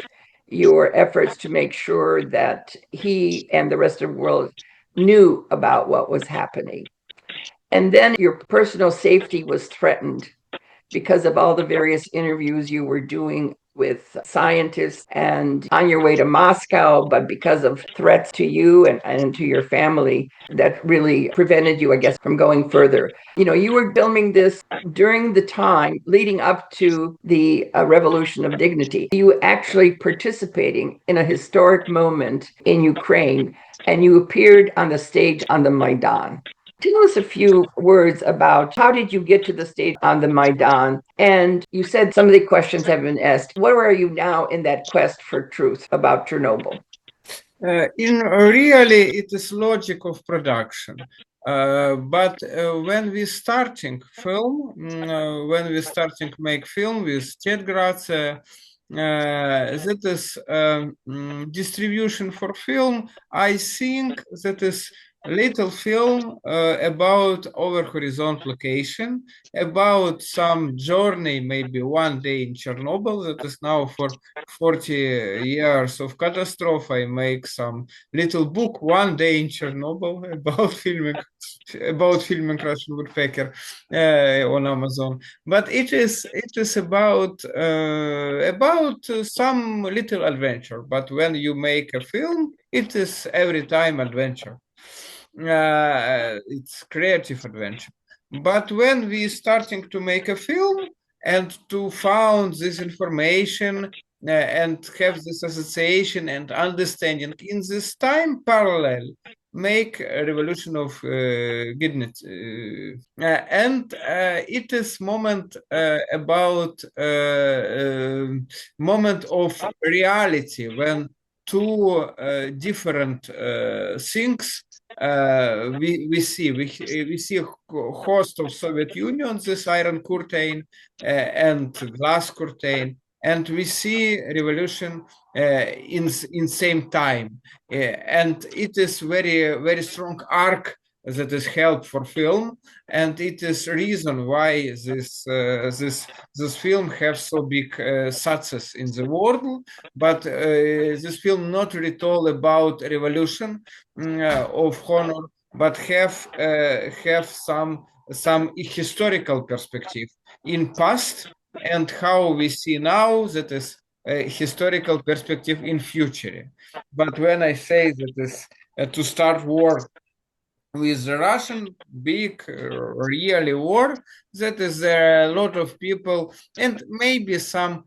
your efforts to make sure that he and the rest of the world knew about what was happening. And then your personal safety was threatened because of all the various interviews you were doing with scientists and on your way to Moscow, but because of threats to you and to your family that really prevented you, I guess, from going further. You know, you were filming this during the time leading up to the Revolution of Dignity. You actually participating in a historic moment in Ukraine, and you appeared on the stage on the Maidan. Tell us a few words about how did you get to the stage on the Maidan? And you said some of the questions have been asked. Where are you now in that quest for truth about Chernobyl? In really, it is logic of production. But when we starting film, when we starting make film with Ted Grazia, that is distribution for film. I think that is little film about over horizon location, about some journey, maybe one day in Chernobyl. That is now for 40 years of catastrophe. I make some little book, One Day in Chernobyl, about filming Russian woodpecker on Amazon. But it is about some little adventure. But when you make a film, it is every time adventure. It's creative adventure. But when we starting to make a film and to found this information and have this association and understanding in this time parallel, make a revolution of goodness. And it is moment about moment of reality when two different things we see host of Soviet Union, this Iron Curtain and glass curtain, and we see revolution in same time, and it is very strong arc that is help for film, and it is reason why this film have so big success in the world. But this film not really all about revolution of honor, but have some historical perspective in past and how we see now, that is a historical perspective in future. But when I say that is to start war with the Russian big really war, that is there are a lot of people and maybe some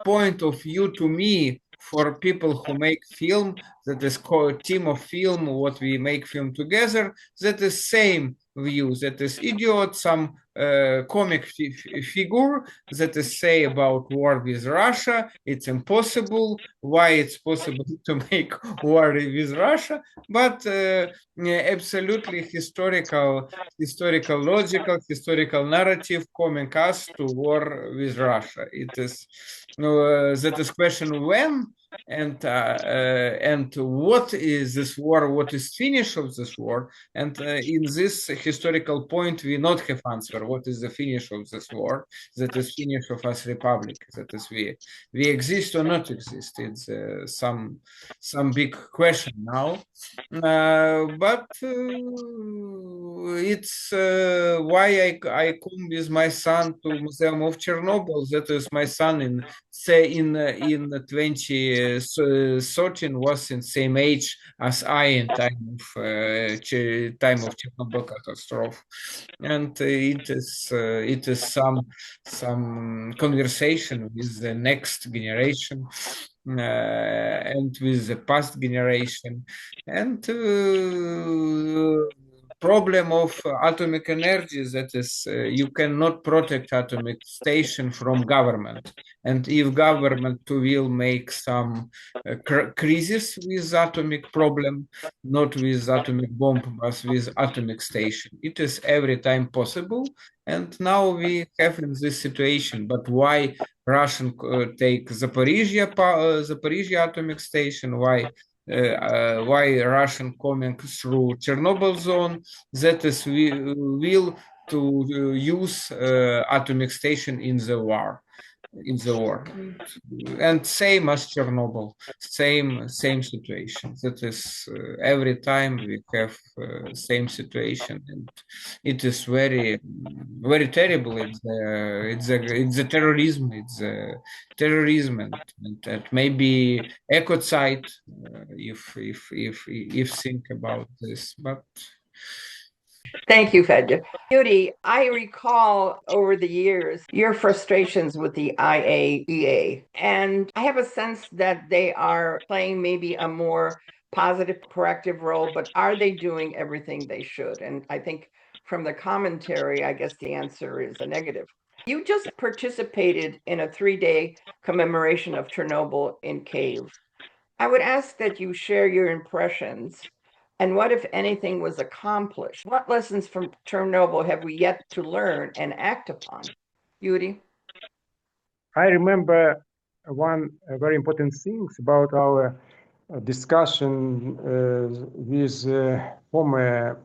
point of view to me for people who make film, that is called team of film, what we make film together, that is same view, that is idiot, some comic figure that is say about war with Russia, it's impossible, why it's possible to make war with Russia, but absolutely historical logical historical narrative coming us to war with Russia. It is that is question when and what is this war, what is finish of this war, and in this historical point we not have answer what is the finish of this war, that is finish of us republic, that is we exist or not exist. It's some big question now, but it's why I come with my son to Museum of Chernobyl. That is my son in say in 2013 was in same age as I in time of Chernobyl catastrophe, and it is some conversation with the next generation and with the past generation, and problem of atomic energy, that is you cannot protect atomic station from government, and if government will make some crisis with atomic problem, not with atomic bomb but with atomic station, it is every time possible. And now we have in this situation. But why Russian take Zaporizhzhia atomic station? Why Russian coming through Chernobyl zone? That is we will to use atomic station in the war. And same as Chernobyl, same situation. That is every time we have same situation, and it is very terrible. It's a terrorism. It's a terrorism, and maybe ecocide if think about this, but. Thank you, Fedya. Yuri, I recall over the years your frustrations with the IAEA, and I have a sense that they are playing maybe a more positive, proactive role, but are they doing everything they should? And I think from the commentary, I guess the answer is a negative. You just participated in a 3-day commemoration of Chernobyl in Kyiv. I would ask that you share your impressions and what, if anything, was accomplished. What lessons from Chernobyl have we yet to learn and act upon? Yuri? I remember one very important thing about our discussion with former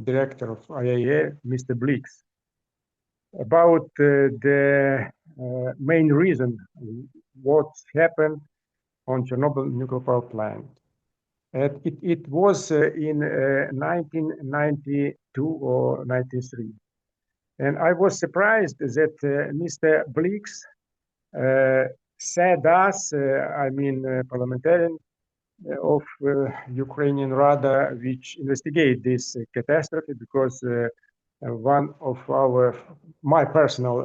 director of IAEA, Mr. Blix, about the main reason what happened on Chernobyl nuclear power plant. It was in 1992 or 93. And I was surprised that Mr. Blix said us, parliamentarian of Ukrainian Rada, which investigate this catastrophe, because one of my personal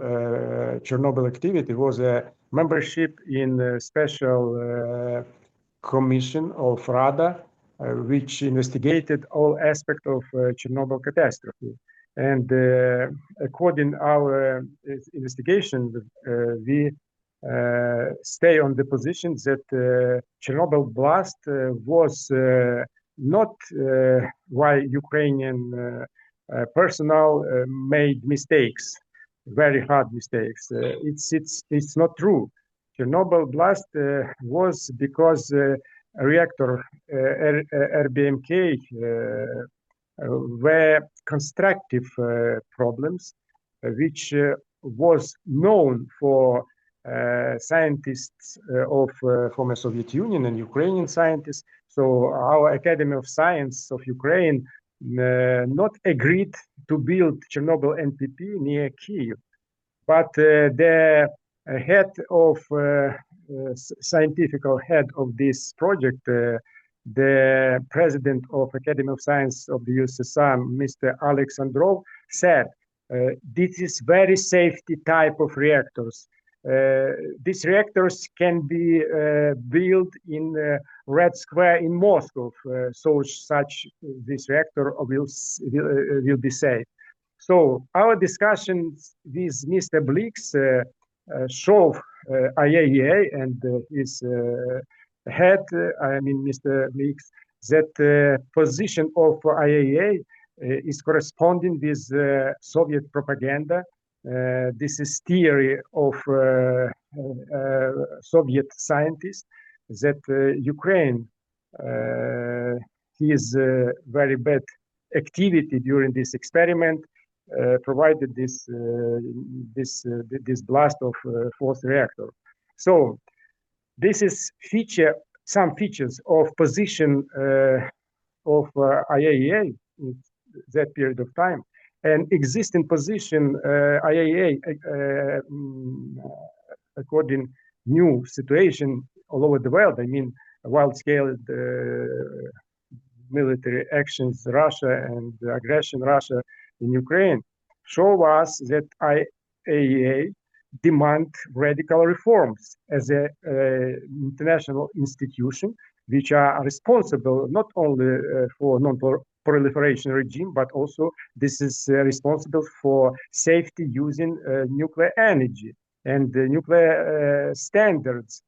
Chernobyl activity was a membership in a special commission of Rada, which investigated all aspects of Chernobyl catastrophe. And according our investigation, we stay on the position that Chernobyl blast was not why Ukrainian personnel made mistakes, very hard mistakes. It's not true. Chernobyl blast was because reactor RBMK were constructive problems, which was known for scientists of former Soviet Union and Ukrainian scientists. So our Academy of Science of Ukraine not agreed to build Chernobyl NPP near Kiev, but the head of scientific head of this project, the president of Academy of Science of the USSR, Mr. Alexandrov, said, this is very safety type of reactors. These reactors can be built in Red Square in Moscow, so this reactor will be safe. So our discussions with Mr. Blix show IAEA and his head, Mr. Blix, that position of IAEA is corresponding with Soviet propaganda. This is theory of Soviet scientists that Ukraine is very bad activity during this experiment provided this blast of fourth reactor. So this is some features of position of IAEA in that period of time. And existing position IAEA according new situation all over the world. Wild-scale military actions, Russia and aggression Russia in Ukraine, show us that IAEA demand radical reforms as an international institution, which are responsible not only for non-proliferation regime, but also this is responsible for safety using nuclear energy and nuclear standards.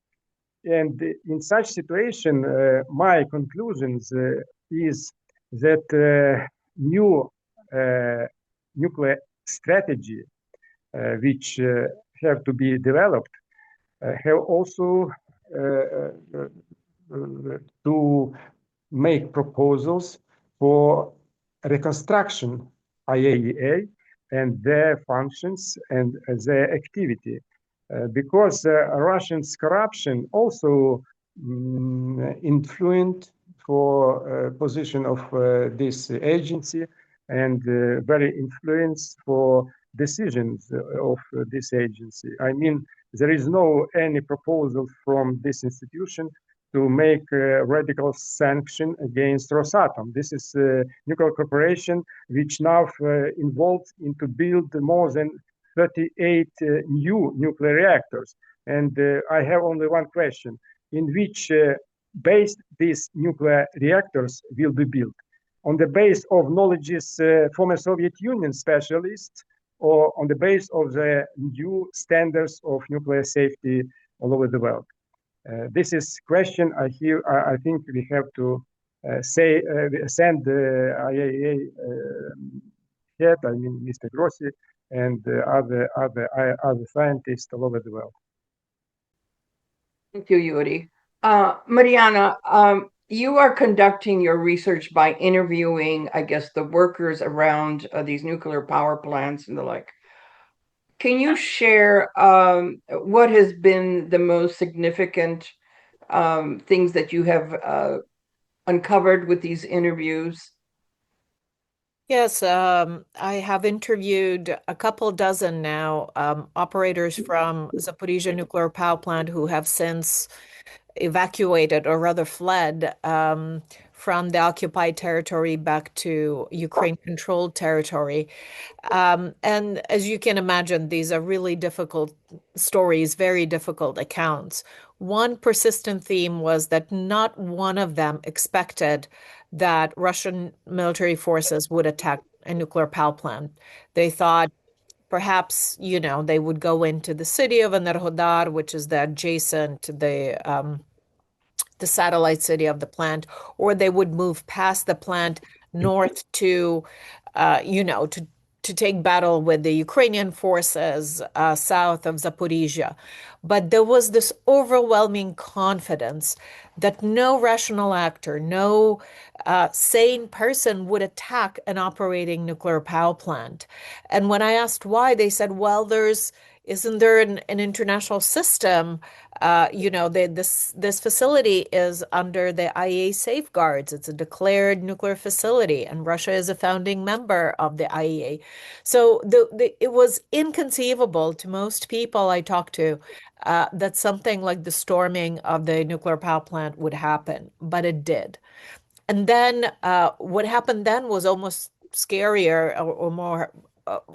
And in such situation, my conclusions is that new nuclear strategy, which have to be developed, have also to make proposals for reconstruction IAEA and their functions and their activity. Because Russians' corruption also influenced for position of this agency and very influenced for decisions of this agency. There is no any proposal from this institution to make a radical sanction against Rosatom. This is a nuclear corporation which now involved into build more than 38 new nuclear reactors. And I have only one question: in which base these nuclear reactors will be built? On the base of knowledges former Soviet Union specialists, or on the base of the new standards of nuclear safety all over the world? This is question I think we have to send the IAEA head, Mr. Grossi, and other scientists all over the world. Thank you, Yuri. Mariana, you are conducting your research by interviewing, I guess, the workers around these nuclear power plants and the like. Can you share what has been the most significant things that you have uncovered with these interviews? Yes, I have interviewed a couple dozen now, operators from Zaporizhzhia Nuclear Power Plant who have since evacuated or rather fled from the occupied territory back to Ukraine-controlled territory. And as you can imagine, these are really difficult stories, very difficult accounts. One persistent theme was that not one of them expected that Russian military forces would attack a nuclear power plant. They thought perhaps, they would go into the city of Enerhodar, which is the adjacent, the satellite city of the plant, or they would move past the plant north to, to take battle with the Ukrainian forces south of Zaporizhzhia. But there was this overwhelming confidence that no rational actor, no sane person would attack an operating nuclear power plant. And when I asked why, they said, well, isn't there an international system? This facility is under the IAEA safeguards. It's a declared nuclear facility, and Russia is a founding member of the IAEA. So it was inconceivable to most people I talked to that something like the storming of the nuclear power plant would happen, but it did. And then what happened then was almost scarier or more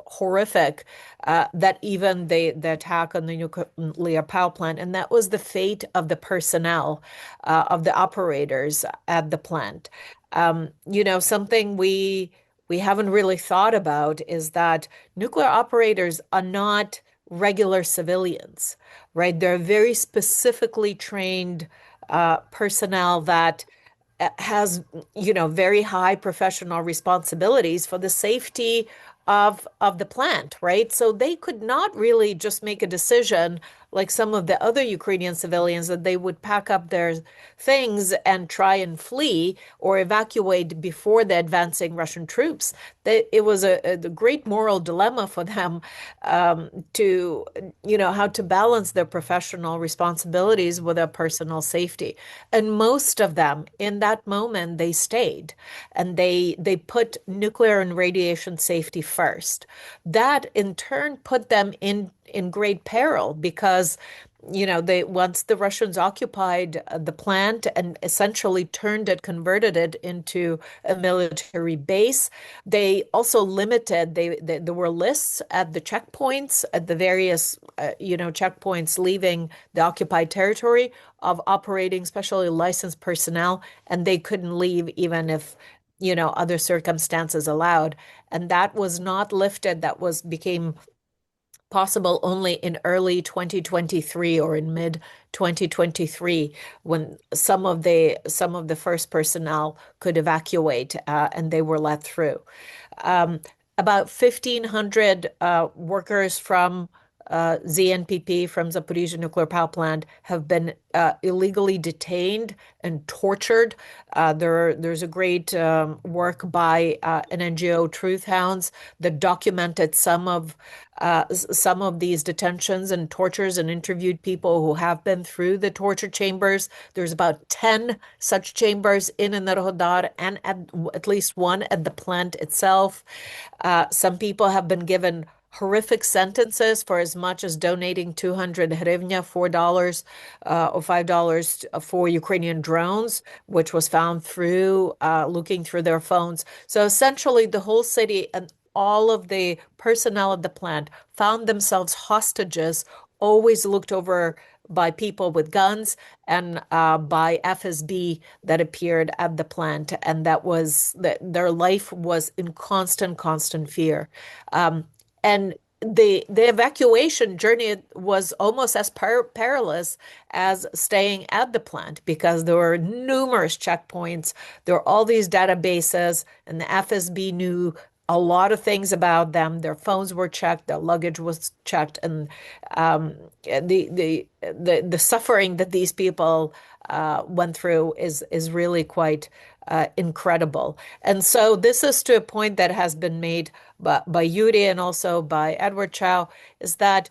horrific that even the attack on the nuclear power plant, and that was the fate of the personnel, of the operators at the plant. Something we haven't really thought about is that nuclear operators are not regular civilians, right? They're very specifically trained personnel that has, very high professional responsibilities for the safety of the plant, right? So they could not really just make a decision like some of the other Ukrainian civilians that they would pack up their things and try and flee or evacuate before the advancing Russian troops. It was a great moral dilemma for them to, how to balance their professional responsibilities with their personal safety. And most of them, in that moment, they stayed and they put nuclear and radiation safety first. That in turn put them in great peril because they once the Russians occupied the plant and essentially converted it into a military base. They also limited. There were lists at the checkpoints at the various checkpoints leaving the occupied territory of operating specially licensed personnel, and they couldn't leave even if other circumstances allowed. And that was not lifted. That became possible only in early 2023 or in mid 2023 when some of the first personnel could evacuate and they were let through. About 1,500 workers from ZNPP from Zaporizhzhia Nuclear Power Plant have been illegally detained and tortured. There's a great work by an NGO, Truth Hounds, that documented some of these detentions and tortures and interviewed people who have been through the torture chambers. There's about 10 such chambers in Enerhodar and at least one at the plant itself. Some people have been given horrific sentences for as much as donating 200 hryvnia, $4 or $5 for Ukrainian drones, which was found through looking through their phones. So essentially, the whole city and all of the personnel at the plant found themselves hostages, always looked over by people with guns and by FSB that appeared at the plant, and that their life was in constant fear. And the evacuation journey was almost as perilous as staying at the plant because there were numerous checkpoints. There were all these databases, and the FSB knew a lot of things about them. Their phones were checked, their luggage was checked, and the suffering that these people went through is really quite incredible. And so this is to a point that has been made by Yuri and also by Edward Chow, is that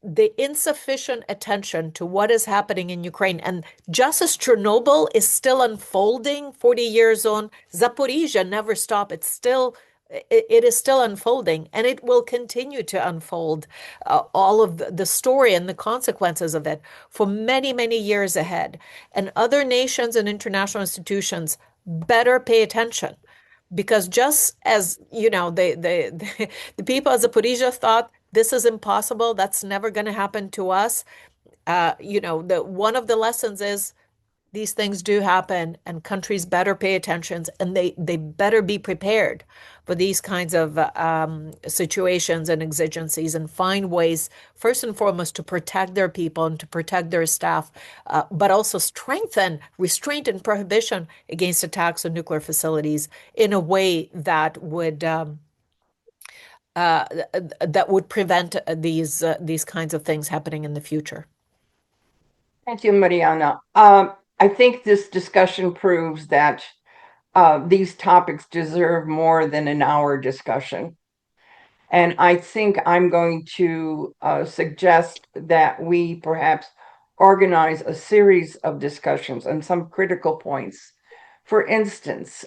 the insufficient attention to what is happening in Ukraine. And just as Chernobyl is still unfolding 40 years on, Zaporizhzhia never stopped. It is still unfolding, and it will continue to unfold, all of the story and the consequences of it for many, many years ahead. And other nations and international institutions better pay attention, because just as the people of Zaporizhzhia thought this is impossible, that's never going to happen to us. One of the lessons is these things do happen, and countries better pay attention, and they better be prepared for these kinds of situations and exigencies, and find ways, first and foremost, to protect their people and to protect their staff, but also strengthen restraint and prohibition against attacks on nuclear facilities in a way that would prevent these kinds of things happening in the future. Thank you, Mariana. I think this discussion proves that these topics deserve more than an hour discussion. And I think I'm going to suggest that we perhaps organize a series of discussions on some critical points. For instance,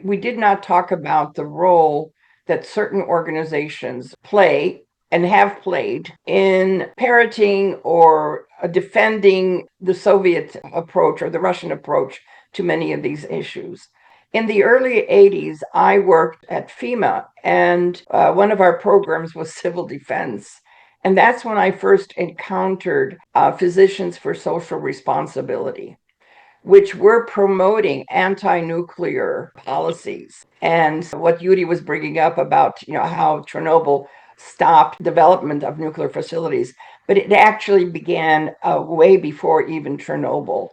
we did not talk about the role that certain organizations play and have played in parroting or defending the Soviet approach or the Russian approach to many of these issues. In the early 80s, I worked at FEMA, and one of our programs was civil defense. And that's when I first encountered Physicians for Social Responsibility, which were promoting anti-nuclear policies. And what Yuri was bringing up about, how Chernobyl stopped development of nuclear facilities, but it actually began way before even Chernobyl.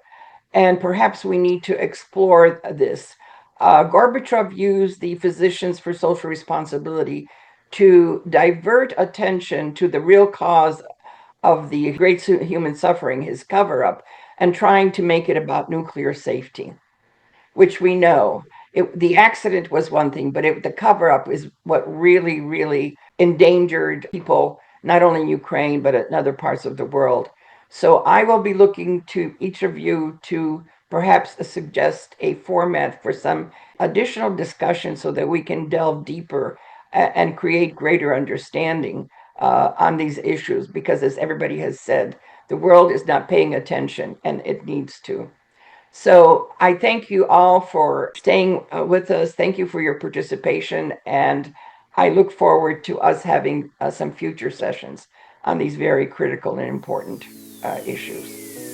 And perhaps we need to explore this. Gorbachev used the Physicians for Social Responsibility to divert attention to the real cause of the great human suffering, his cover up, and trying to make it about nuclear safety, which we know. The accident was one thing, but the cover up is what really, really endangered people, not only in Ukraine, but in other parts of the world. So I will be looking to each of you to perhaps suggest a format for some additional discussion so that we can delve deeper and create greater understanding on these issues, because as everybody has said, the world is not paying attention, and it needs to. So I thank you all for staying with us. Thank you for your participation, and I look forward to us having some future sessions on these very critical and important issues.